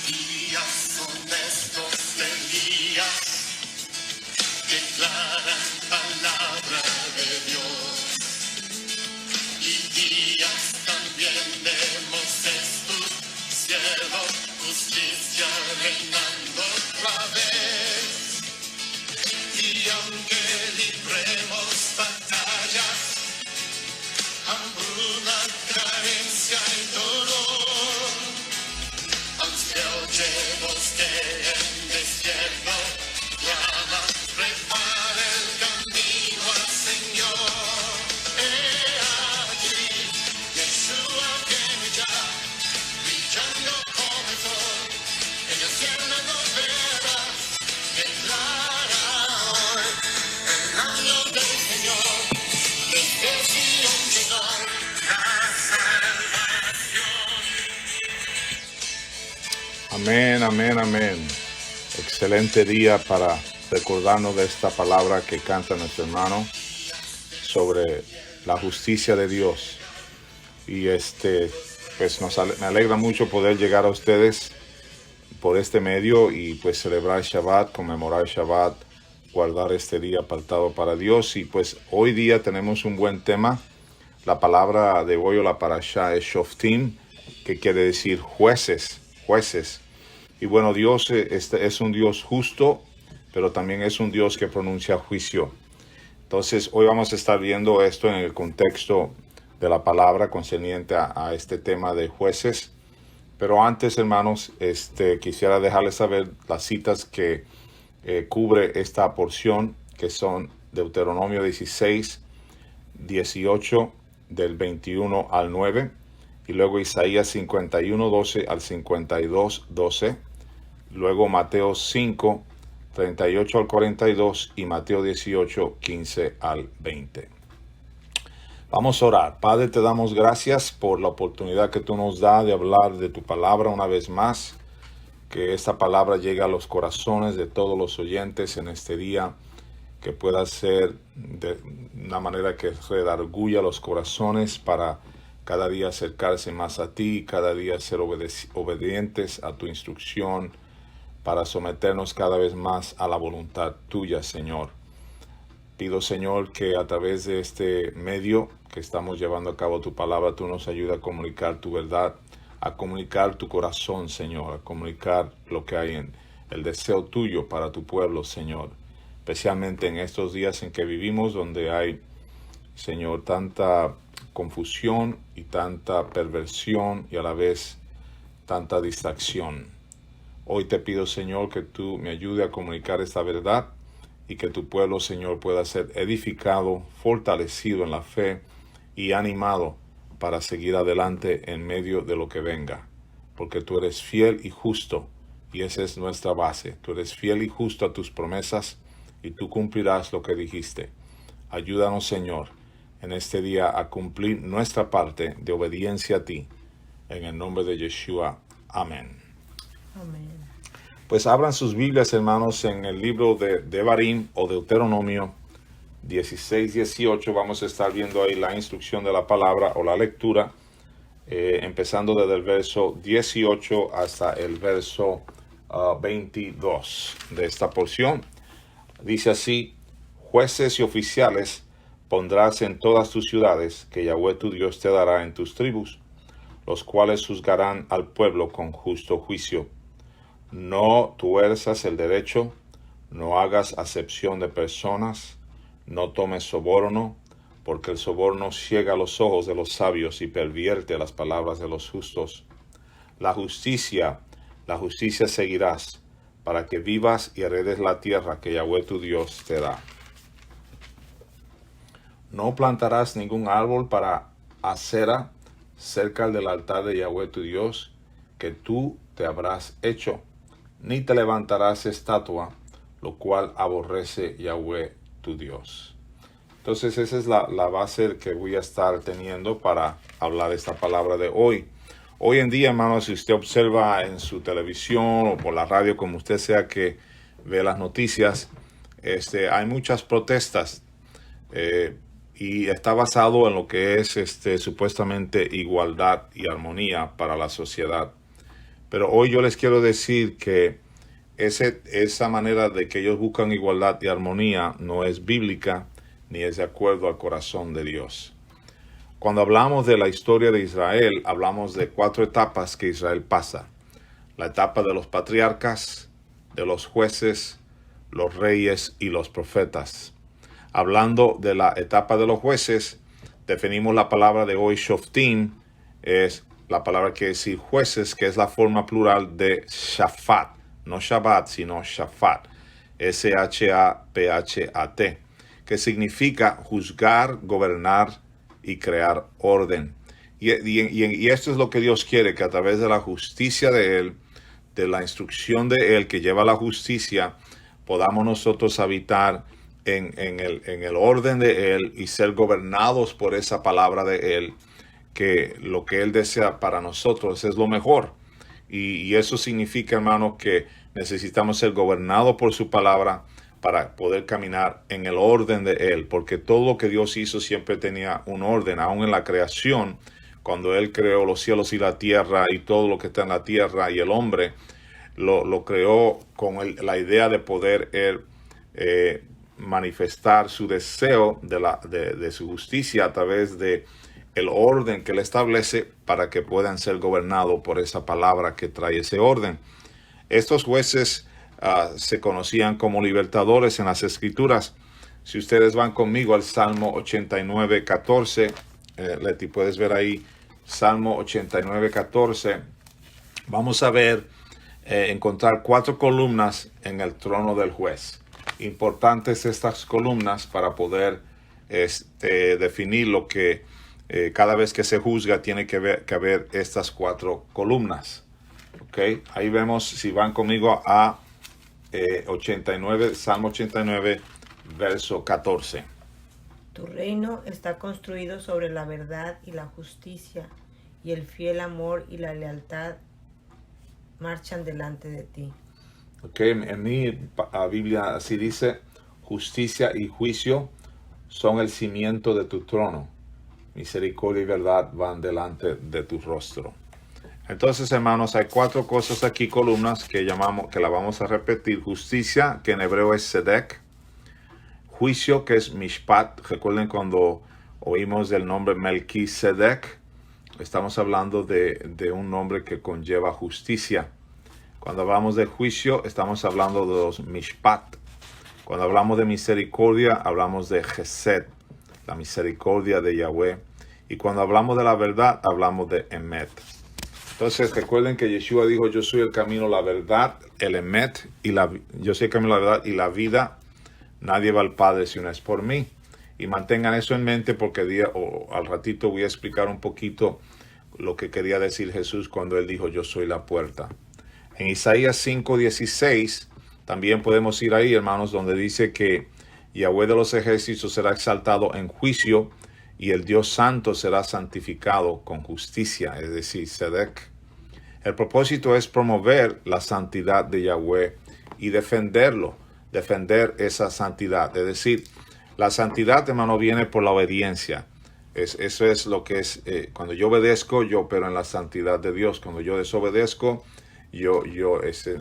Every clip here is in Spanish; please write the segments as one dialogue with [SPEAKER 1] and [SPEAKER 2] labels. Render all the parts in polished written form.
[SPEAKER 1] Días honestos de días declaran palabra de Dios. Y días también de Moisés, tu siervo, justicia reinando otra vez. Y aunque libremos batallas, hambruna, carencia y dolor, aunque oyemos que el desierto clama, prepara el camino al Señor. Allí, Yeshua viene ya, brillando como el sol, en el cielo nos verás, declara hoy el año del Señor, desde Sion llegó la salvación.
[SPEAKER 2] Amén, amén, amén. Excelente día para recordarnos de esta palabra que canta nuestro hermano sobre la justicia de Dios. Y pues me alegra mucho poder llegar a ustedes por este medio y pues celebrar Shabbat, conmemorar Shabbat, guardar este día apartado para Dios. Y pues hoy día tenemos un buen tema. La palabra de hoy o la parashá es Shoftim, que quiere decir jueces. Y bueno, Dios es un Dios justo, pero también es un Dios que pronuncia juicio. Entonces, hoy vamos a estar viendo esto en el contexto de la palabra concerniente a este tema de jueces. Pero antes, hermanos, quisiera dejarles saber las citas que cubre esta porción, que son Deuteronomio 16, 18, del 21 al 9, y luego Isaías 51, 12 al 52, 12, luego Mateo 5, 38 al 42 y Mateo 18, 15 al 20. Vamos a orar. Padre, te damos gracias por la oportunidad que tú nos das de hablar de tu palabra una vez más. Que esta palabra llegue a los corazones de todos los oyentes en este día. Que pueda ser de una manera que redarguya los corazones para cada día acercarse más a ti, cada día ser obedientes a tu instrucción, para someternos cada vez más a la voluntad tuya, Señor. Pido, Señor, que a través de este medio que estamos llevando a cabo tu palabra, tú nos ayudes a comunicar tu verdad, a comunicar tu corazón, Señor, a comunicar lo que hay en el deseo tuyo para tu pueblo, Señor. Especialmente en estos días en que vivimos, donde hay, Señor, tanta confusión y tanta perversión y a la vez tanta distracción. Hoy te pido, Señor, que tú me ayudes a comunicar esta verdad y que tu pueblo, Señor, pueda ser edificado, fortalecido en la fe y animado para seguir adelante en medio de lo que venga. Porque tú eres fiel y justo y esa es nuestra base. Tú eres fiel y justo a tus promesas y tú cumplirás lo que dijiste. Ayúdanos, Señor, en este día a cumplir nuestra parte de obediencia a ti. En el nombre de Yeshua. Amén.
[SPEAKER 3] Amén.
[SPEAKER 2] Pues abran sus Biblias, hermanos, en el libro de Devarim o Deuteronomio 16, 18. Vamos a estar viendo ahí la instrucción de la palabra o la lectura, empezando desde el verso 18 hasta el verso 22 de esta porción. Dice así: jueces y oficiales pondrás en todas tus ciudades, que Yahweh tu Dios te dará en tus tribus, los cuales juzgarán al pueblo con justo juicio. No tuerzas el derecho, no hagas acepción de personas, no tomes soborno, porque el soborno ciega los ojos de los sabios y pervierte las palabras de los justos. La justicia seguirás, para que vivas y heredes la tierra que Yahweh tu Dios te da. No plantarás ningún árbol para acera cerca del altar de Yahweh tu Dios, que tú te habrás hecho, ni te levantarás estatua, lo cual aborrece Yahweh tu Dios. Entonces esa es la base que voy a estar teniendo para hablar de esta palabra de hoy. Hoy en día, hermanos, si usted observa en su televisión o por la radio, como usted sea que ve las noticias, hay muchas protestas y está basado en lo que es supuestamente igualdad y armonía para la sociedad. Pero hoy yo les quiero decir que esa manera de que ellos buscan igualdad y armonía no es bíblica ni es de acuerdo al corazón de Dios. Cuando hablamos de la historia de Israel, hablamos de 4 etapas que Israel pasa. La etapa de los patriarcas, de los jueces, los reyes y los profetas. Hablando de la etapa de los jueces, definimos la palabra de hoy, shoftim, es la palabra que decir jueces, que es la forma plural de shafat, no Shabbat, sino shafat, S-H-A-P-H-A-T, que significa juzgar, gobernar y crear orden. Y esto es lo que Dios quiere, que a través de la justicia de Él, de la instrucción de Él que lleva la justicia, podamos nosotros habitar en el orden de Él y ser gobernados por esa palabra de Él, que lo que Él desea para nosotros es lo mejor. Y eso significa, hermano, que necesitamos ser gobernados por su palabra para poder caminar en el orden de Él, porque todo lo que Dios hizo siempre tenía un orden, aún en la creación. Cuando Él creó los cielos y la tierra y todo lo que está en la tierra y el hombre, lo creó con la idea de poder Él manifestar su deseo de su justicia a través de el orden que Él establece para que puedan ser gobernados por esa palabra que trae ese orden. Estos jueces se conocían como libertadores en las Escrituras. Si ustedes van conmigo al Salmo 89, 14, Leti, puedes ver ahí Salmo 89, 14. Vamos a ver, encontrar 4 columnas en el trono del juez. Importantes estas columnas para poder definir lo que cada vez que se juzga tiene que haber estas 4 columnas. Okay. Ahí vemos, si van conmigo a 89, Salmo 89, verso 14.
[SPEAKER 3] Tu reino está construido sobre la verdad y la justicia, y el fiel amor y la lealtad marchan delante de ti.
[SPEAKER 2] Okay. En mi Biblia así dice: justicia y juicio son el cimiento de tu trono. Misericordia y verdad van delante de tu rostro. Entonces, hermanos, hay 4 cosas aquí, columnas, que la vamos a repetir. Justicia, que en hebreo es Sedek. Juicio, que es Mishpat. Recuerden cuando oímos del nombre Melquisedec, estamos hablando de un nombre que conlleva justicia. Cuando hablamos de juicio, estamos hablando de los Mishpat. Cuando hablamos de misericordia, hablamos de Chesed, la misericordia de Yahweh. Y cuando hablamos de la verdad, hablamos de Emet. Entonces recuerden que Yeshua dijo: yo soy el camino, la verdad, el Emet, yo soy el camino, la verdad y la vida. Nadie va al Padre si no es por mí. Y mantengan eso en mente, porque al ratito voy a explicar un poquito lo que quería decir Jesús cuando Él dijo: yo soy la puerta. En Isaías 5:16 también podemos ir ahí, hermanos, donde dice que Yahweh de los ejércitos será exaltado en juicio y el Dios santo será santificado con justicia, es decir, Sedek. El propósito es promover la santidad de Yahweh y defender esa santidad. Es decir, la santidad, hermano, viene por la obediencia. Eso es lo que es, cuando yo obedezco, yo opero en la santidad de Dios. Cuando yo desobedezco, yo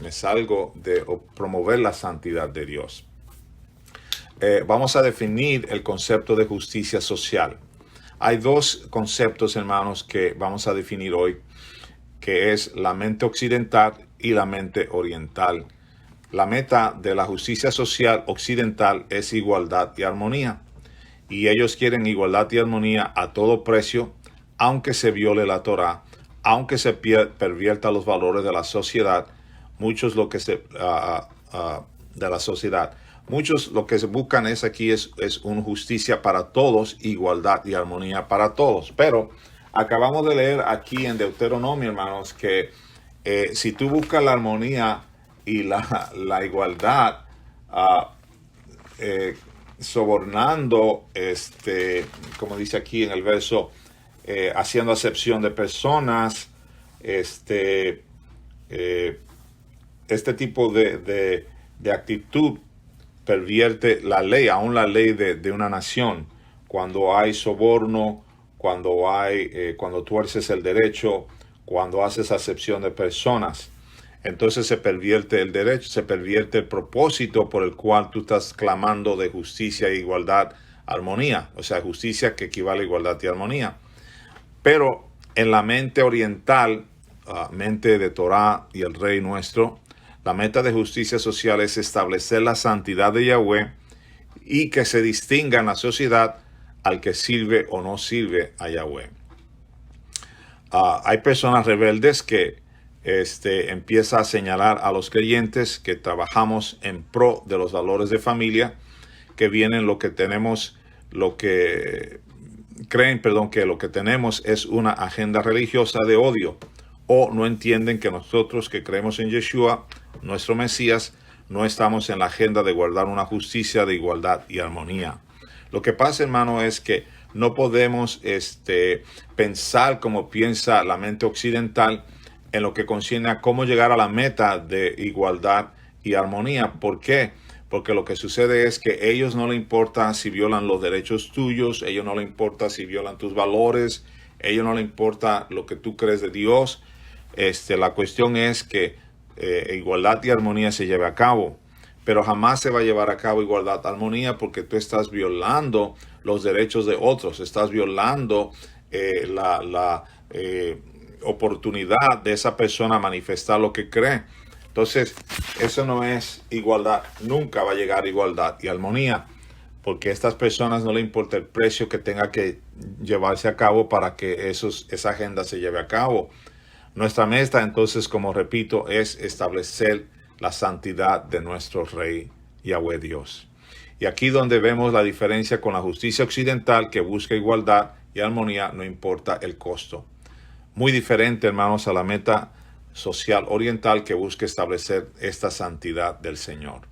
[SPEAKER 2] me salgo de promover la santidad de Dios. Vamos a definir el concepto de justicia social. Hay 2 conceptos, hermanos, que vamos a definir hoy, que es la mente occidental y la mente oriental. La meta de la justicia social occidental es igualdad y armonía. Y ellos quieren igualdad y armonía a todo precio, aunque se viole la Torá, aunque se pervierta los valores de la sociedad. Muchos lo que se buscan es una justicia para todos, igualdad y armonía para todos. Pero acabamos de leer aquí en Deuteronomio, hermanos, que si tú buscas la armonía y la igualdad, sobornando, como dice aquí en el verso, haciendo acepción de personas, este tipo de actitud pervierte la ley, aún la ley de una nación. Cuando hay soborno, cuando tuerces el derecho, cuando haces acepción de personas, entonces se pervierte el derecho, se pervierte el propósito por el cual tú estás clamando de justicia, igualdad, armonía. O sea, justicia que equivale a igualdad y armonía. Pero en la mente oriental, mente de Torah y el Rey nuestro, la meta de justicia social es establecer la santidad de Yahweh y que se distinga en la sociedad al que sirve o no sirve a Yahweh. Hay personas rebeldes que empieza a señalar a los creyentes que trabajamos en pro de los valores de familia, que vienen lo que tenemos, que lo que tenemos es una agenda religiosa de odio, o no entienden que nosotros que creemos en Yeshua, nuestro Mesías, no estamos en la agenda de guardar una justicia de igualdad y armonía. Lo que pasa, hermano, es que no podemos pensar como piensa la mente occidental en lo que concierne a cómo llegar a la meta de igualdad y armonía. ¿Por qué? Porque lo que sucede es que a ellos no les importa si violan los derechos tuyos, a ellos no les importa si violan tus valores, a ellos no les importa lo que tú crees de Dios. La cuestión es que igualdad y armonía se lleve a cabo, pero jamás se va a llevar a cabo igualdad y armonía porque tú estás violando los derechos de otros, estás violando la oportunidad de esa persona a manifestar lo que cree. Entonces, eso no es igualdad, nunca va a llegar a igualdad y armonía, porque a estas personas no le importa el precio que tenga que llevarse a cabo para que esa agenda se lleve a cabo. Nuestra meta, entonces, como repito, es establecer la santidad de nuestro Rey Yahweh Dios. Y aquí donde vemos la diferencia con la justicia occidental que busca igualdad y armonía, no importa el costo. Muy diferente, hermanos, a la meta social oriental que busca establecer esta santidad del Señor.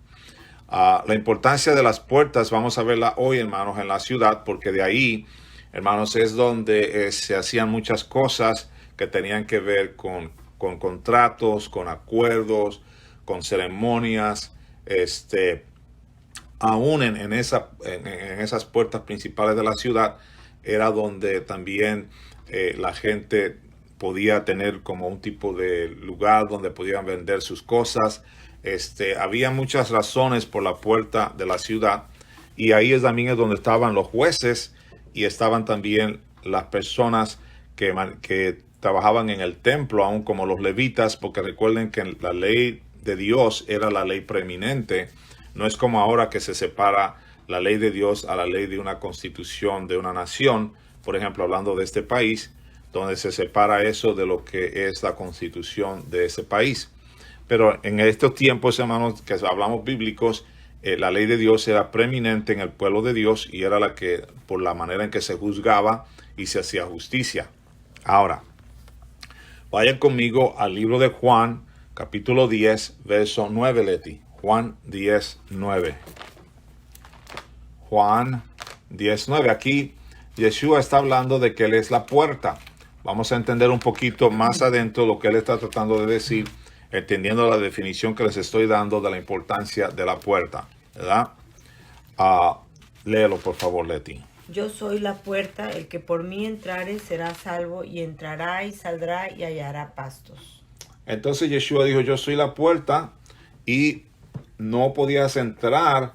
[SPEAKER 2] La importancia de las puertas vamos a verla hoy, hermanos, en la ciudad, porque de ahí, hermanos, es donde se hacían muchas cosas que tenían que ver con contratos, con acuerdos, con ceremonias, aún en esas puertas principales de la ciudad, era donde también la gente podía tener como un tipo de lugar donde podían vender sus cosas. Había muchas razones por la puerta de la ciudad, y ahí también es donde estaban los jueces y estaban también las personas que trabajaban en el templo, aún como los levitas, porque recuerden que la ley de Dios era la ley preeminente. No es como ahora que se separa la ley de Dios a la ley de una constitución de una nación, por ejemplo, hablando de este país, donde se separa eso de lo que es la constitución de ese país. Pero en estos tiempos, hermanos, que hablamos bíblicos, la ley de Dios era preeminente en el pueblo de Dios y era la que, por la manera en que se juzgaba y se hacía justicia. Ahora, vayan conmigo al libro de Juan, capítulo 10, verso 9, Leti. Juan 10, 9. Juan 10, 9. Aquí Yeshua está hablando de que Él es la puerta. Vamos a entender un poquito más adentro lo que Él está tratando de decir, entendiendo la definición que les estoy dando de la importancia de la puerta, ¿verdad? Léelo, por favor, Leti.
[SPEAKER 3] Yo soy la puerta, el que por mí entrare será salvo, y entrará y saldrá y hallará pastos.
[SPEAKER 2] Entonces Yeshua dijo, yo soy la puerta, y no podías entrar,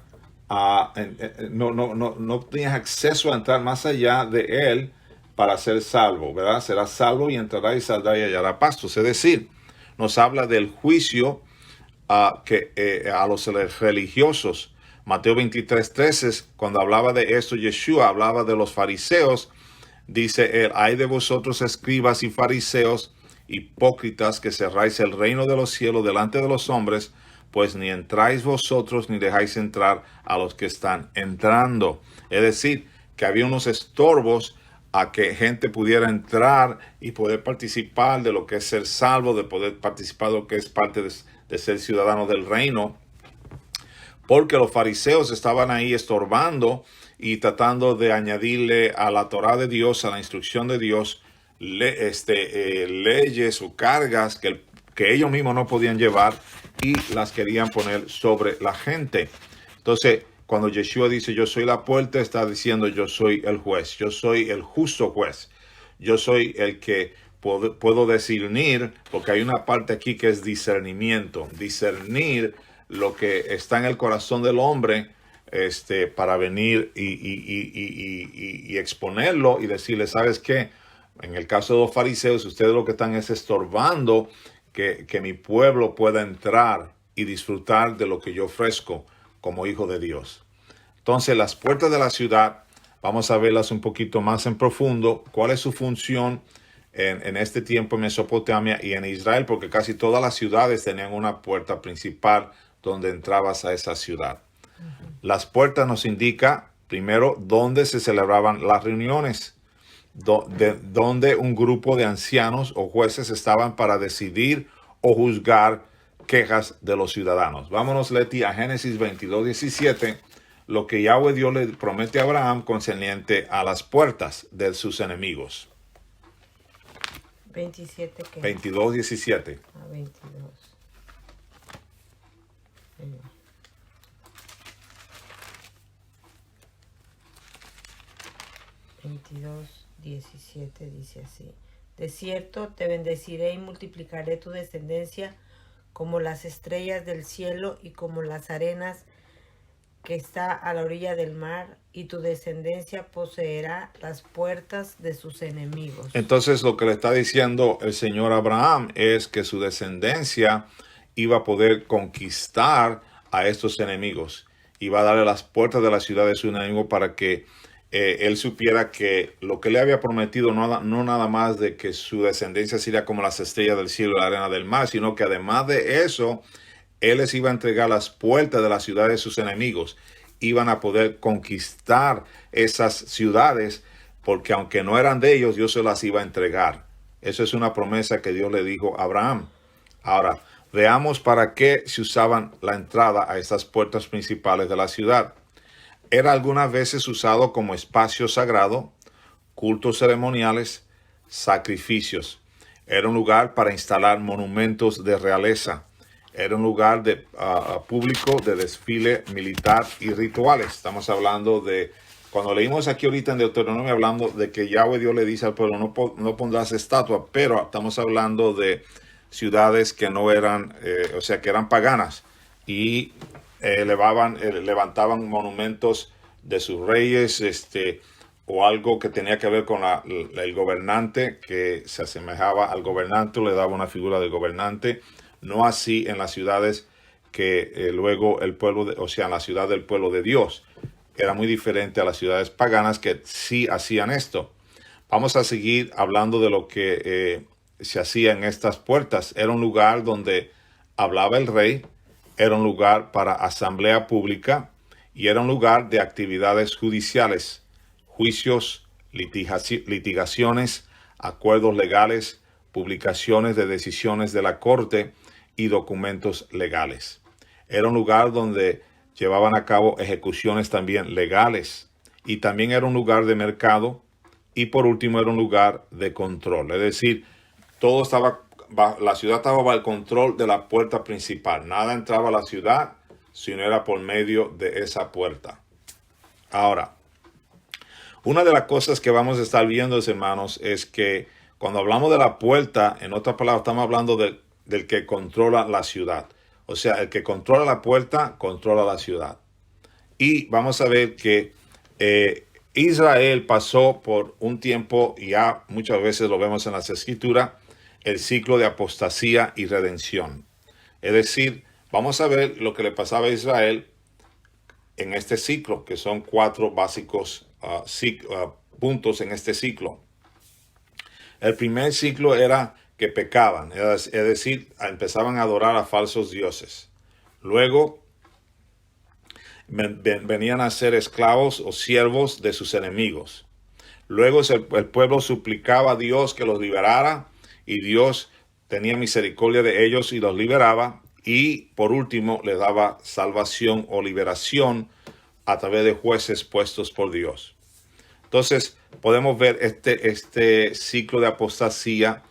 [SPEAKER 2] no tenías acceso a entrar más allá de Él para ser salvo, ¿verdad? Será salvo y entrará y saldrá y hallará pastos. Es decir, nos habla del juicio a los religiosos. Mateo 23:13, cuando hablaba de esto, Yeshua hablaba de los fariseos. Dice él, ay de vosotros escribas y fariseos, hipócritas, que cerráis el reino de los cielos delante de los hombres, pues ni entráis vosotros ni dejáis entrar a los que están entrando. Es decir, que había unos estorbos a que gente pudiera entrar y poder participar de lo que es ser salvo, de poder participar de lo que es parte de ser ciudadano del reino, porque los fariseos estaban ahí estorbando y tratando de añadirle a la Torá de Dios, a la instrucción de Dios, leyes o cargas que ellos mismos no podían llevar y las querían poner sobre la gente. Entonces, cuando Yeshua dice yo soy la puerta, está diciendo yo soy el juez, yo soy el justo juez, yo soy el que puedo discernir, porque hay una parte aquí que es discernimiento, discernir lo que está en el corazón del hombre, para venir y exponerlo y decirle, ¿sabes qué? En el caso de los fariseos, ustedes lo que están es estorbando que mi pueblo pueda entrar y disfrutar de lo que yo ofrezco como hijo de Dios. Entonces, las puertas de la ciudad, vamos a verlas un poquito más en profundo. ¿Cuál es su función en este tiempo en Mesopotamia y en Israel? Porque casi todas las ciudades tenían una puerta principal donde entrabas a esa ciudad. Las puertas nos indican, primero, dónde se celebraban las reuniones, donde un grupo de ancianos o jueces estaban para decidir o juzgar quejas de los ciudadanos. Vámonos, Leti, a Génesis 22:17, lo que Yahweh Dios le promete a Abraham concerniente a las puertas de sus enemigos.
[SPEAKER 3] 27 que
[SPEAKER 2] 22:17.
[SPEAKER 3] a 22. 22:17 dice así: de cierto te bendeciré y multiplicaré tu descendencia como las estrellas del cielo y como las arenas que está a la orilla del mar, y tu descendencia poseerá las puertas de sus enemigos.
[SPEAKER 2] Entonces, lo que le está diciendo el Señor a Abraham es que su descendencia iba a poder conquistar a estos enemigos. Iba a darle las puertas de la ciudad de su enemigo para que él supiera que lo que le había prometido no nada más de que su descendencia sería como las estrellas del cielo y la arena del mar, sino que además de eso, él les iba a entregar las puertas de la ciudad de sus enemigos. Iban a poder conquistar esas ciudades, porque aunque no eran de ellos, Dios se las iba a entregar. Eso es una promesa que Dios le dijo a Abraham. Ahora, veamos para qué se usaban la entrada a estas puertas principales de la ciudad. Era algunas veces usado como espacio sagrado, cultos ceremoniales, sacrificios. Era un lugar para instalar monumentos de realeza. Era un lugar público de desfile militar y rituales. Estamos hablando de, cuando leímos aquí ahorita en Deuteronomio, hablando de que Yahweh Dios le dice al pueblo, no pondrás estatua, pero estamos hablando de ciudades que no eran, que eran paganas, y levantaban monumentos de sus reyes, o algo que tenía que ver con el gobernante, que se asemejaba al gobernante, le daba una figura del gobernante. No así en las ciudades que luego el pueblo, en la ciudad del pueblo de Dios. Era muy diferente a las ciudades paganas que sí hacían esto. Vamos a seguir hablando de lo que se hacía en estas puertas. Era un lugar donde hablaba el rey, era un lugar para asamblea pública y era un lugar de actividades judiciales, juicios, litigaciones, acuerdos legales, publicaciones de decisiones de la corte y documentos legales. Era un lugar donde llevaban a cabo ejecuciones también legales, y también era un lugar de mercado, y por último era un lugar de control. Es decir, todo estaba, la ciudad estaba bajo el control de la puerta principal. Nada entraba a la ciudad si no era por medio de esa puerta. Ahora, una de las cosas que vamos a estar viendo, hermanos, es que cuando hablamos de la puerta, en otras palabras, estamos hablando del que controla la ciudad. O sea, el que controla la puerta, controla la ciudad. Y vamos a ver que Israel pasó por un tiempo, y ya muchas veces lo vemos en las escrituras, el ciclo de apostasía y redención. Es decir, vamos a ver lo que le pasaba a Israel en este ciclo, que son 4 básicos puntos en este ciclo. El primer ciclo era que pecaban, es decir, empezaban a adorar a falsos dioses. Luego venían a ser esclavos o siervos de sus enemigos. Luego el pueblo suplicaba a Dios que los liberara, y Dios tenía misericordia de ellos y los liberaba. Y por último les daba salvación o liberación a través de jueces puestos por Dios. Entonces podemos ver este ciclo de apostasía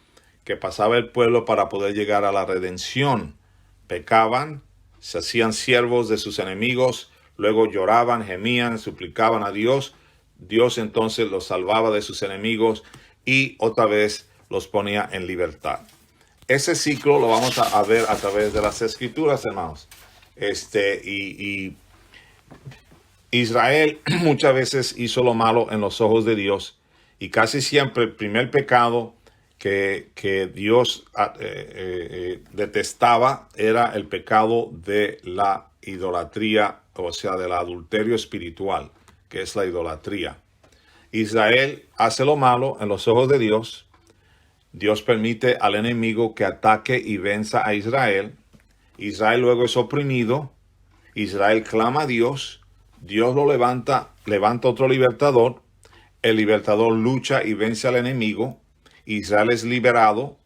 [SPEAKER 2] que pasaba el pueblo para poder llegar a la redención. Pecaban, se hacían siervos de sus enemigos, luego lloraban, gemían, suplicaban a Dios. Dios entonces los salvaba de sus enemigos y otra vez los ponía en libertad. Ese ciclo lo vamos a ver a través de las Escrituras, hermanos. Y Israel muchas veces hizo lo malo en los ojos de Dios y casi siempre el primer pecado que Dios detestaba era el pecado de la idolatría, o sea, del adulterio espiritual, que es la idolatría. Israel hace lo malo en los ojos de Dios. Dios permite al enemigo que ataque y venza a Israel. Israel luego es oprimido. Israel clama a Dios. Dios lo levanta otro libertador. El libertador lucha y vence al enemigo. Israel es liberado.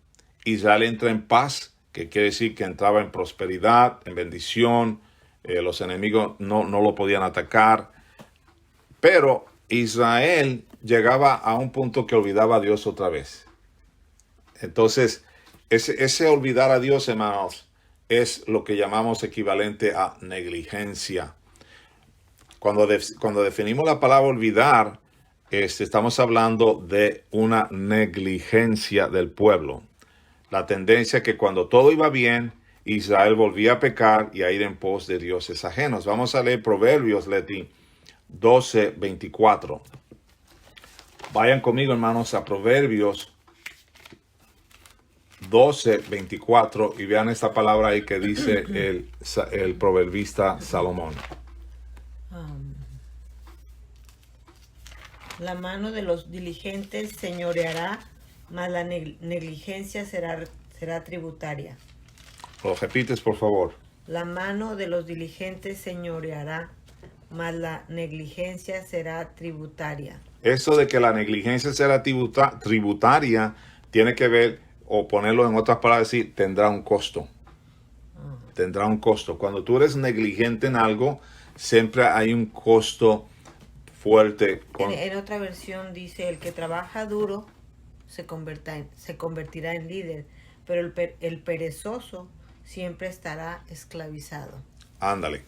[SPEAKER 2] Israel entra en paz, que quiere decir que entraba en prosperidad, en bendición. Los enemigos no lo podían atacar. Pero Israel llegaba a un punto que olvidaba a Dios otra vez. Entonces, ese olvidar a Dios, hermanos, es lo que llamamos equivalente a negligencia. Cuando definimos la palabra olvidar, estamos hablando de una negligencia del pueblo. La tendencia que cuando todo iba bien, Israel volvía a pecar y a ir en pos de dioses ajenos. Vamos a leer Proverbios, Leti, 12:24. Vayan conmigo, hermanos, a Proverbios 12:24 y vean esta palabra ahí que dice el proverbista Salomón.
[SPEAKER 3] La mano de los diligentes señoreará, mas la negligencia será tributaria.
[SPEAKER 2] ¿Lo repites, por favor?
[SPEAKER 3] La mano de los diligentes señoreará, mas la negligencia será tributaria.
[SPEAKER 2] Eso de que la negligencia será tributaria tiene que ver, o ponerlo en otras palabras, decir, tendrá un costo. Tendrá un costo. Cuando tú eres negligente en algo, siempre hay un costo fuerte.
[SPEAKER 3] En otra versión dice, el que trabaja duro se convertirá en líder, pero el perezoso siempre estará esclavizado.
[SPEAKER 2] Ándale.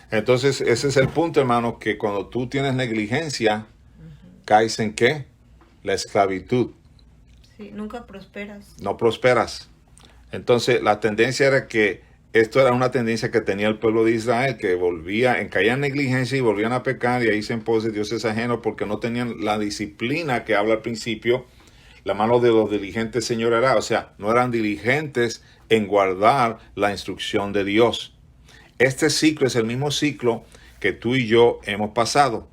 [SPEAKER 2] Entonces, ese es el punto, hermano, que cuando tú tienes negligencia, caes en ¿qué? La esclavitud.
[SPEAKER 3] Sí, nunca prosperas.
[SPEAKER 2] No prosperas. Entonces, la tendencia era que esto era una tendencia que tenía el pueblo de Israel, que caía en negligencia y volvían a pecar y ahí se en pos de dioses ajenos porque no tenían la disciplina que habla al principio. La mano de los diligentes señoreará, o sea, no eran diligentes en guardar la instrucción de Dios. Este ciclo es el mismo ciclo que tú y yo hemos pasado.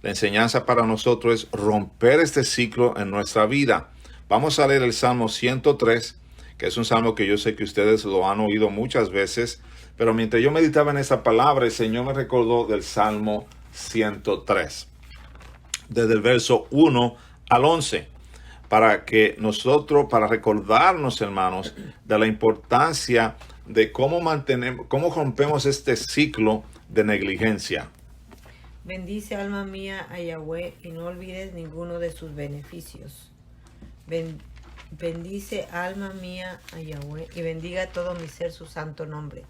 [SPEAKER 2] La enseñanza para nosotros es romper este ciclo en nuestra vida. Vamos a leer el Salmo 103, que es un salmo que yo sé que ustedes lo han oído muchas veces, pero mientras yo meditaba en esa palabra, el Señor me recordó del Salmo 103, desde el verso 1 al 11, para recordarnos, hermanos, de la importancia de cómo rompemos este ciclo de negligencia.
[SPEAKER 3] Bendice, alma mía, a Yahweh y no olvides ninguno de sus beneficios. Bendice, alma mía, a Yahweh y bendiga todo mi ser su santo nombre.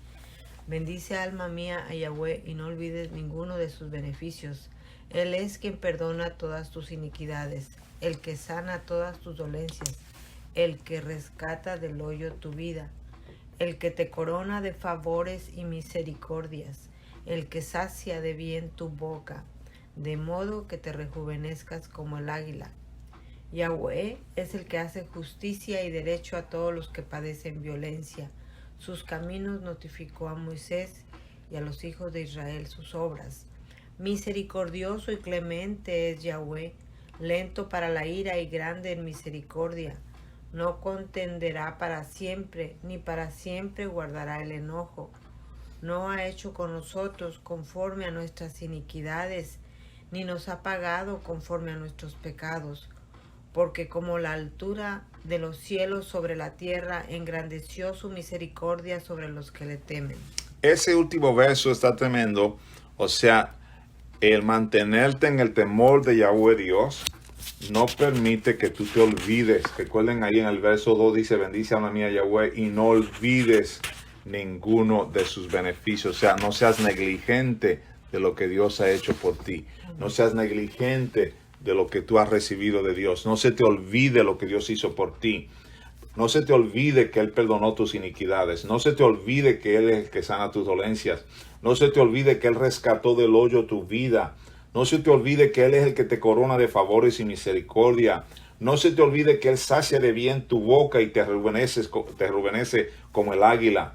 [SPEAKER 3] Bendice, alma mía, a Yahweh y no olvides ninguno de sus beneficios. Él es quien perdona todas tus iniquidades, el que sana todas tus dolencias, el que rescata del hoyo tu vida, el que te corona de favores y misericordias, el que sacia de bien tu boca, de modo que te rejuvenezcas como el águila. Yahweh es el que hace justicia y derecho a todos los que padecen violencia. Sus caminos notificó a Moisés y a los hijos de Israel sus obras. Misericordioso y clemente es Yahweh, lento para la ira y grande en misericordia. No contenderá para siempre, ni para siempre guardará el enojo. No ha hecho con nosotros conforme a nuestras iniquidades, ni nos ha pagado conforme a nuestros pecados. Porque como la altura de los cielos sobre la tierra, engrandeció su misericordia sobre los que le temen.
[SPEAKER 2] Ese último verso está tremendo. O sea, el mantenerte en el temor de Yahweh Dios no permite que tú te olvides. Recuerden ahí en el verso 2 dice, bendice alma mía Yahweh y no olvides ninguno de sus beneficios. O sea, no seas negligente de lo que Dios ha hecho por ti. No seas negligente de lo que tú has recibido de Dios. No se te olvide lo que Dios hizo por ti. No se te olvide que Él perdonó tus iniquidades. No se te olvide que Él es el que sana tus dolencias. No se te olvide que Él rescató del hoyo tu vida. No se te olvide que Él es el que te corona de favores y misericordia. No se te olvide que Él sacia de bien tu boca y te rejuvenece como el águila.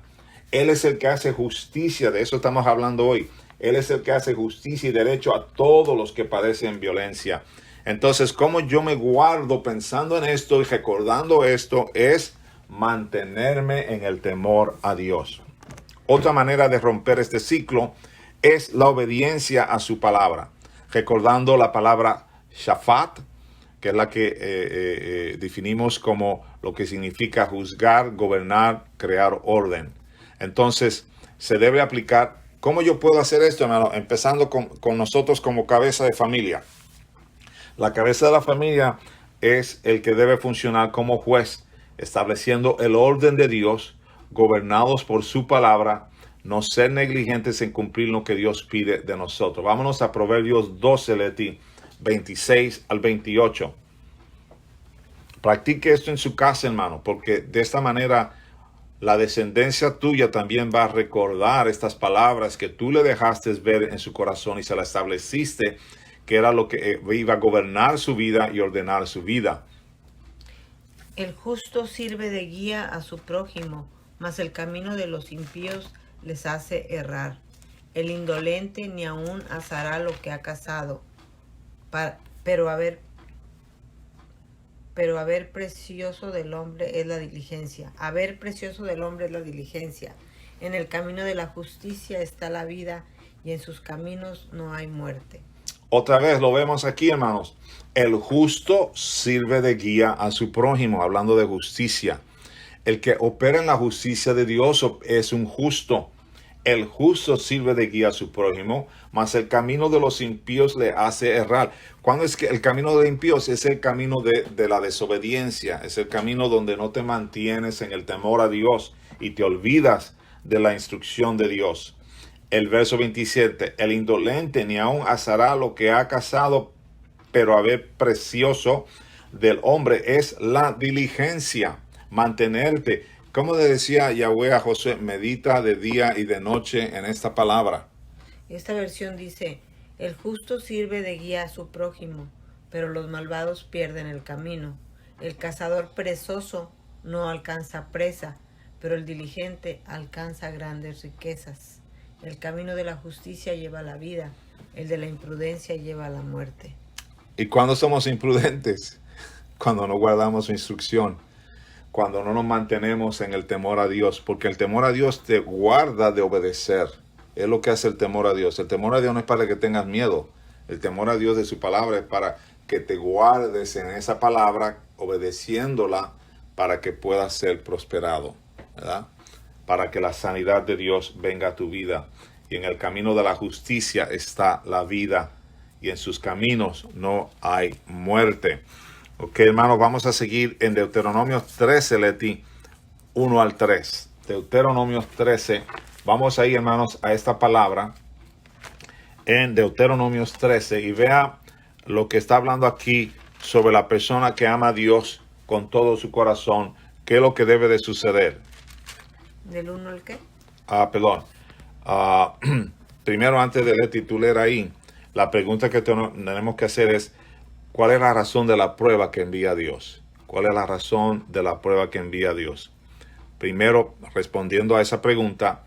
[SPEAKER 2] Él es el que hace justicia, de eso estamos hablando hoy. Él es el que hace justicia y derecho a todos los que padecen violencia. Entonces, ¿cómo yo me guardo pensando en esto y recordando esto? Es mantenerme en el temor a Dios. Otra manera de romper este ciclo es la obediencia a su palabra. Recordando la palabra shafat, que es la que definimos como lo que significa juzgar, gobernar, crear orden. Entonces, se debe aplicar. ¿Cómo yo puedo hacer esto, hermano? Empezando con nosotros como cabeza de familia. La cabeza de la familia es el que debe funcionar como juez, estableciendo el orden de Dios, gobernados por su palabra, no ser negligentes en cumplir lo que Dios pide de nosotros. Vámonos a Proverbios 12, Leti, 26 al 28. Practique esto en su casa, hermano, porque de esta manera la descendencia tuya también va a recordar estas palabras que tú le dejaste ver en su corazón y se la estableciste, que era lo que iba a gobernar su vida y ordenar su vida.
[SPEAKER 3] El justo sirve de guía a su prójimo, mas el camino de los impíos les hace errar. El indolente ni aun asará lo que ha cazado, pero haber precioso del hombre es la diligencia. Haber precioso del hombre es la diligencia. En el camino de la justicia está la vida, y en sus caminos no hay muerte.
[SPEAKER 2] Otra vez lo vemos aquí, hermanos. El justo sirve de guía a su prójimo, hablando de justicia. El que opera en la justicia de Dios es un justo. El justo sirve de guía a su prójimo, mas el camino de los impíos le hace errar. ¿Cuándo es que el camino de los impíos? Es el camino de la desobediencia. Es el camino donde no te mantienes en el temor a Dios y te olvidas de la instrucción de Dios. El verso 27, el indolente ni aun asará lo que ha cazado, pero haber precioso del hombre es la diligencia, mantenerte. Como le decía Yahweh a Josué, medita de día y de noche en esta palabra.
[SPEAKER 3] Esta versión dice, el justo sirve de guía a su prójimo, pero los malvados pierden el camino. El cazador perezoso no alcanza presa, pero el diligente alcanza grandes riquezas. El camino de la justicia lleva a la vida, el de la imprudencia lleva a la muerte.
[SPEAKER 2] ¿Y cuándo somos imprudentes? Cuando no guardamos su instrucción, cuando no nos mantenemos en el temor a Dios, porque el temor a Dios te guarda de obedecer. Es lo que hace el temor a Dios. El temor a Dios no es para que tengas miedo. El temor a Dios de su palabra es para que te guardes en esa palabra, obedeciéndola, para que puedas ser prosperado, ¿verdad? Para que la sanidad de Dios venga a tu vida. Y en el camino de la justicia está la vida, y en sus caminos no hay muerte. Ok, hermanos, vamos a seguir en Deuteronomio 13, Leti, 1 al 3. Deuteronomio 13, vamos ahí, hermanos, a esta palabra en Deuteronomio 13 y vea lo que está hablando aquí sobre la persona que ama a Dios con todo su corazón. ¿Qué es lo que debe de suceder?
[SPEAKER 3] ¿Del 1 al qué?
[SPEAKER 2] Perdón. Primero, antes de Leti, tú leer ahí, la pregunta que tenemos que hacer es, ¿cuál es la razón de la prueba que envía Dios? ¿Cuál es la razón de la prueba que envía Dios? Primero, respondiendo a esa pregunta,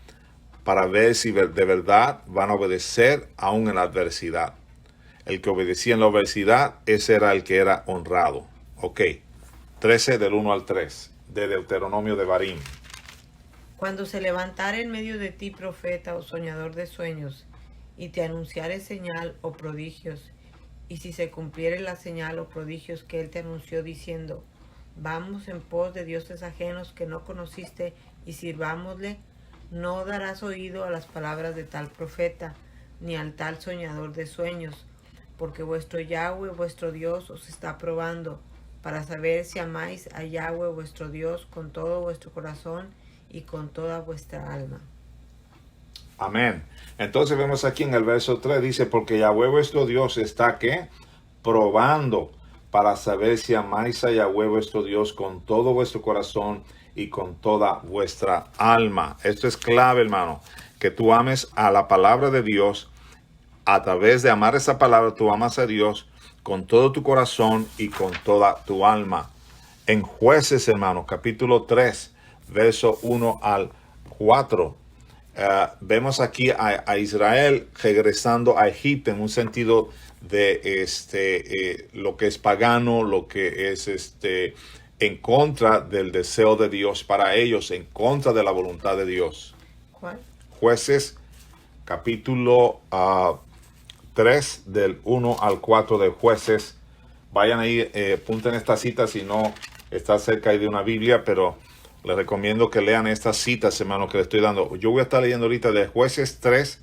[SPEAKER 2] para ver si de verdad van a obedecer aún en la adversidad. El que obedecía en la adversidad, ese era el que era honrado. Ok. 13 del 1 al 3, de Deuteronomio de Barim.
[SPEAKER 3] Cuando se levantare en medio de ti profeta o soñador de sueños, y te anunciare señal o prodigios, y si se cumpliere la señal o prodigios que él te anunció diciendo, vamos en pos de dioses ajenos que no conociste y sirvámosle, no darás oído a las palabras de tal profeta, ni al tal soñador de sueños, porque vuestro Yahweh, vuestro Dios, os está probando, para saber si amáis a Yahweh vuestro Dios con todo vuestro corazón y con toda vuestra alma.
[SPEAKER 2] Amén. Entonces vemos aquí en el verso 3, dice, porque Yahweh vuestro Dios está, ¿qué? Probando para saber si amáis a Yahweh vuestro Dios con todo vuestro corazón y con toda vuestra alma. Esto es clave, hermano, que tú ames a la palabra de Dios. A través de amar esa palabra, tú amas a Dios con todo tu corazón y con toda tu alma. En Jueces, hermano, capítulo 3, verso 1 al 4, vemos aquí a Israel regresando a Egipto en un sentido de lo que es pagano, lo que es en contra del deseo de Dios para ellos, en contra de la voluntad de Dios.
[SPEAKER 3] ¿Cuál?
[SPEAKER 2] Jueces, capítulo 3, del 1 al 4 de Jueces. Vayan ahí, apunten esta cita si no está cerca ahí de una Biblia, pero les recomiendo que lean estas citas, hermano, que les estoy dando. Yo voy a estar leyendo ahorita de Jueces 3,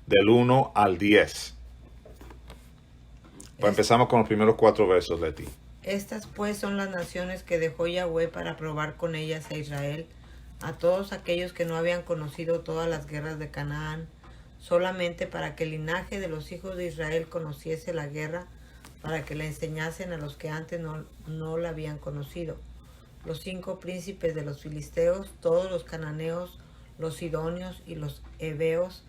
[SPEAKER 2] del 1 al 10. Pues empezamos con los primeros 4 versos, Leti.
[SPEAKER 3] Estas pues son las naciones que dejó Yahweh para probar con ellas a Israel, a todos aquellos que no habían conocido todas las guerras de Canaán, solamente para que el linaje de los hijos de Israel conociese la guerra, para que la enseñasen a los que antes no la habían conocido. Los 5 príncipes de los filisteos, todos los cananeos, los sidonios y los heveos,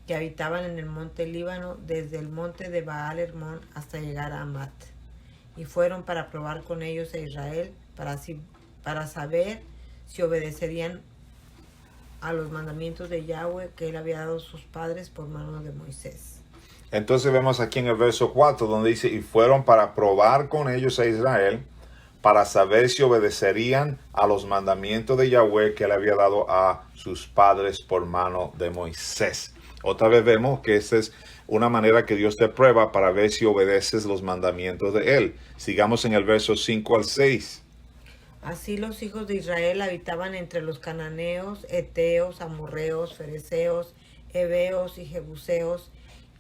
[SPEAKER 3] que habitaban en el monte Líbano, desde el monte de Baal Hermón hasta llegar a Amat. Y fueron para probar con ellos a Israel, para saber si obedecerían a los mandamientos de Yahweh que él había dado a sus padres por mano de Moisés.
[SPEAKER 2] Entonces vemos aquí en el verso 4 donde dice, y fueron para probar con ellos a Israel, para saber si obedecerían a los mandamientos de Yahweh que él había dado a sus padres por mano de Moisés. Otra vez vemos que esta es una manera que Dios te prueba para ver si obedeces los mandamientos de él. Sigamos en el verso 5 al 6.
[SPEAKER 3] Así los hijos de Israel habitaban entre los cananeos, heteos, amorreos, fereceos, heveos y jebuseos,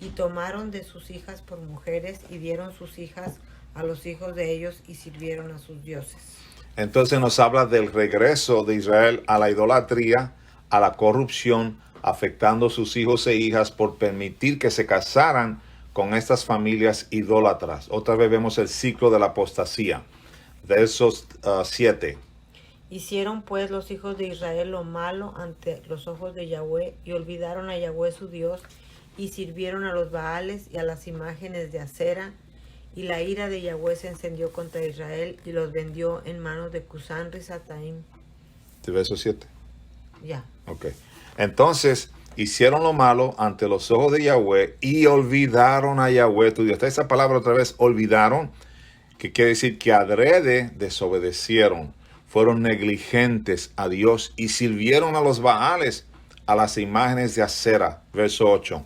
[SPEAKER 3] y tomaron de sus hijas por mujeres y dieron sus hijas a los hijos de ellos y sirvieron a sus dioses.
[SPEAKER 2] Entonces nos habla del regreso de Israel a la idolatría, a la corrupción, afectando a sus hijos e hijas por permitir que se casaran con estas familias idólatras. Otra vez vemos el ciclo de la apostasía. Versos 7.
[SPEAKER 3] Hicieron pues los hijos de Israel lo malo ante los ojos de Yahweh y olvidaron a Yahweh su Dios y sirvieron a los Baales y a las imágenes de acera. Y la ira de Yahweh se encendió contra Israel y los vendió en manos de Cusán Risataim.
[SPEAKER 2] Verso 7.
[SPEAKER 3] Ya.
[SPEAKER 2] Ok. Entonces, hicieron lo malo ante los ojos de Yahweh y olvidaron a Yahweh tu Dios. Está esa palabra otra vez, olvidaron, que quiere decir que adrede desobedecieron, fueron negligentes a Dios y sirvieron a los Baales, a las imágenes de acera. Verso 8.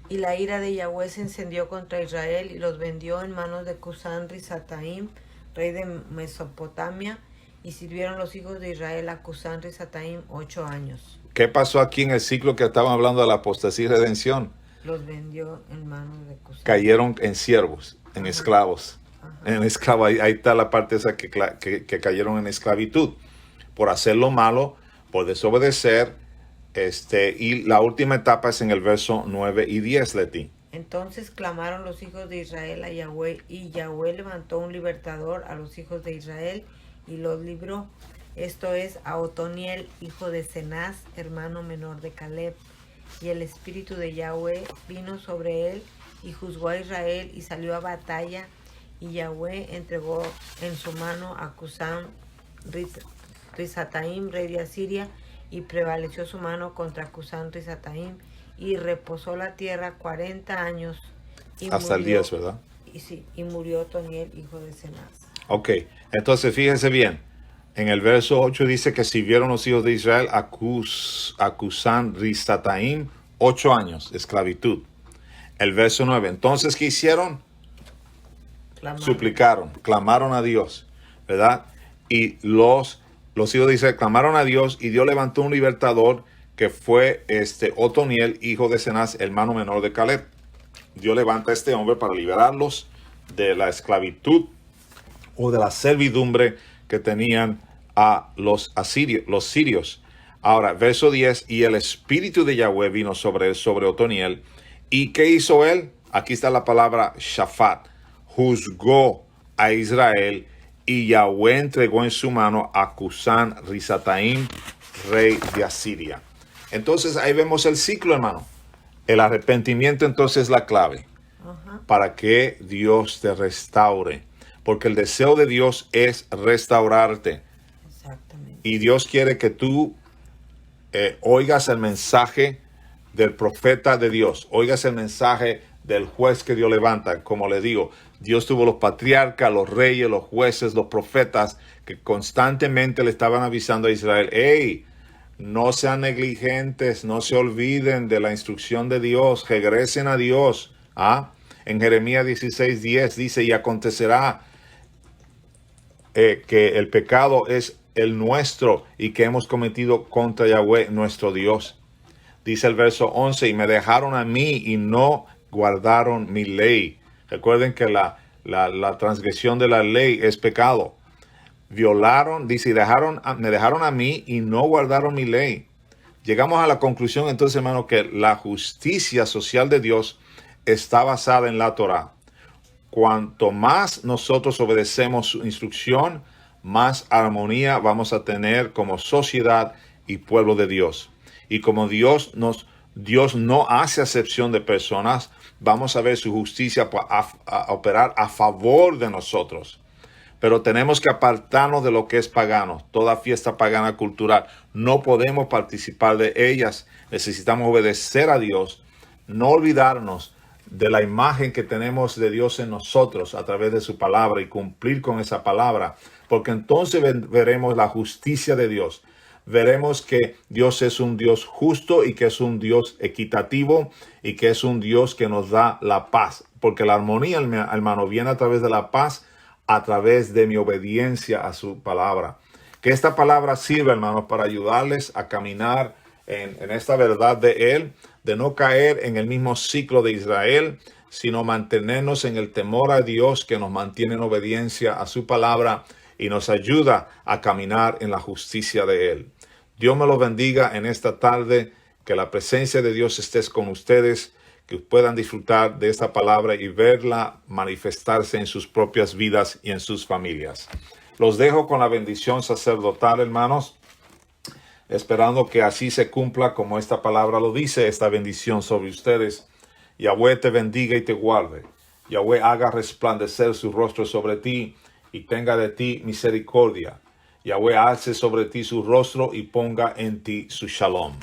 [SPEAKER 3] Y la ira de Yahweh se encendió contra Israel y los vendió en manos de Cusán Risataim, rey de Mesopotamia, y sirvieron los hijos de Israel a Cusán Risataim 8 años.
[SPEAKER 2] ¿Qué pasó aquí en el ciclo que estaban hablando de la apostasía y redención?
[SPEAKER 3] Los vendió en manos de Cusán.
[SPEAKER 2] Cayeron en siervos, en esclavos. En esclavo, ahí está la parte esa que cayeron en esclavitud por hacer lo malo, por desobedecer. Y la última etapa es en el verso 9 y 10, Leti.
[SPEAKER 3] Entonces clamaron los hijos de Israel a Yahweh, y Yahweh levantó un libertador a los hijos de Israel y los libró. Esto es a Otoniel, hijo de Cenaz, hermano menor de Caleb. Y el espíritu de Yahweh vino sobre él y juzgó a Israel y salió a batalla. Y Yahweh entregó en su mano a Cusán Risataim, rey de Asiria, y prevaleció su mano contra Cusán Risataim, y reposó la tierra 40 años. Y
[SPEAKER 2] hasta el 10, ¿verdad?
[SPEAKER 3] Y murió Otoniel, hijo de Cenaz.
[SPEAKER 2] Ok, entonces fíjense bien. En el verso 8 dice que sirvieron los hijos de Israel a Cusán Risataim 8 años, esclavitud. El verso 9, entonces, ¿qué hicieron? Suplicaron, clamaron a Dios, ¿verdad? Y los hijos de Israel clamaron a Dios y Dios levantó un libertador que fue Otoniel, hijo de Cenaz, hermano menor de Caleb. Dios levanta a este hombre para liberarlos de la esclavitud o de la servidumbre que tenían a los sirios. Ahora, verso 10, y el espíritu de Yahweh vino sobre él, sobre Otoniel. ¿Y qué hizo él? Aquí está la palabra shafat. Juzgó a Israel y Yahweh entregó en su mano a Cusán Risataim, rey de Asiria. Entonces ahí vemos el ciclo, hermano. El arrepentimiento entonces es la clave para que Dios te restaure. Porque el deseo de Dios es restaurarte.
[SPEAKER 3] Exactamente.
[SPEAKER 2] Y Dios quiere que tú oigas el mensaje del profeta de Dios, oigas el mensaje del juez que Dios levanta. Como le digo, Dios tuvo los patriarcas, los reyes, los jueces, los profetas que constantemente le estaban avisando a Israel: hey, no sean negligentes, no se olviden de la instrucción de Dios, regresen a Dios. En Jeremías 16:10 dice: y acontecerá que el pecado es el nuestro y que hemos cometido contra Yahweh nuestro Dios. Dice el verso 11: y me dejaron a mí y no guardaron mi ley. Recuerden que la transgresión de la ley es pecado. Violaron, dice, y me dejaron a mí y no guardaron mi ley. Llegamos a la conclusión entonces, hermano, que la justicia social de Dios está basada en la Torah. Cuanto más nosotros obedecemos su instrucción, más armonía vamos a tener como sociedad y pueblo de Dios. Y como Dios no hace acepción de personas, vamos a ver su justicia a operar a favor de nosotros. Pero tenemos que apartarnos de lo que es pagano, toda fiesta pagana cultural. No podemos participar de ellas. Necesitamos obedecer a Dios, no olvidarnos de la imagen que tenemos de Dios en nosotros a través de su palabra y cumplir con esa palabra, porque entonces veremos la justicia de Dios. Veremos que Dios es un Dios justo y que es un Dios equitativo y que es un Dios que nos da la paz, porque la armonía, hermano, viene a través de la paz, a través de mi obediencia a su palabra. Que esta palabra sirva, hermanos, para ayudarles a caminar en esta verdad de Él, de no caer en el mismo ciclo de Israel, sino mantenernos en el temor a Dios, que nos mantiene en obediencia a su palabra y nos ayuda a caminar en la justicia de Él. Dios me los bendiga en esta tarde, que la presencia de Dios esté con ustedes, que puedan disfrutar de esta palabra y verla manifestarse en sus propias vidas y en sus familias. Los dejo con la bendición sacerdotal, hermanos, esperando que así se cumpla como esta palabra lo dice, esta bendición sobre ustedes. Yahweh te bendiga y te guarde. Yahweh haga resplandecer su rostro sobre ti y tenga de ti misericordia. Yahweh alce sobre ti su rostro y ponga en ti su shalom.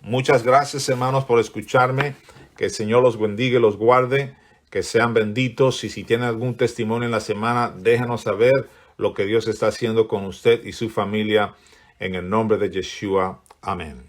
[SPEAKER 2] Muchas gracias, hermanos, por escucharme. Que el Señor los bendiga y los guarde. Que sean benditos. Y si tienen algún testimonio en la semana, déjanos saber lo que Dios está haciendo con usted y su familia. En el nombre de Yeshua. Amén.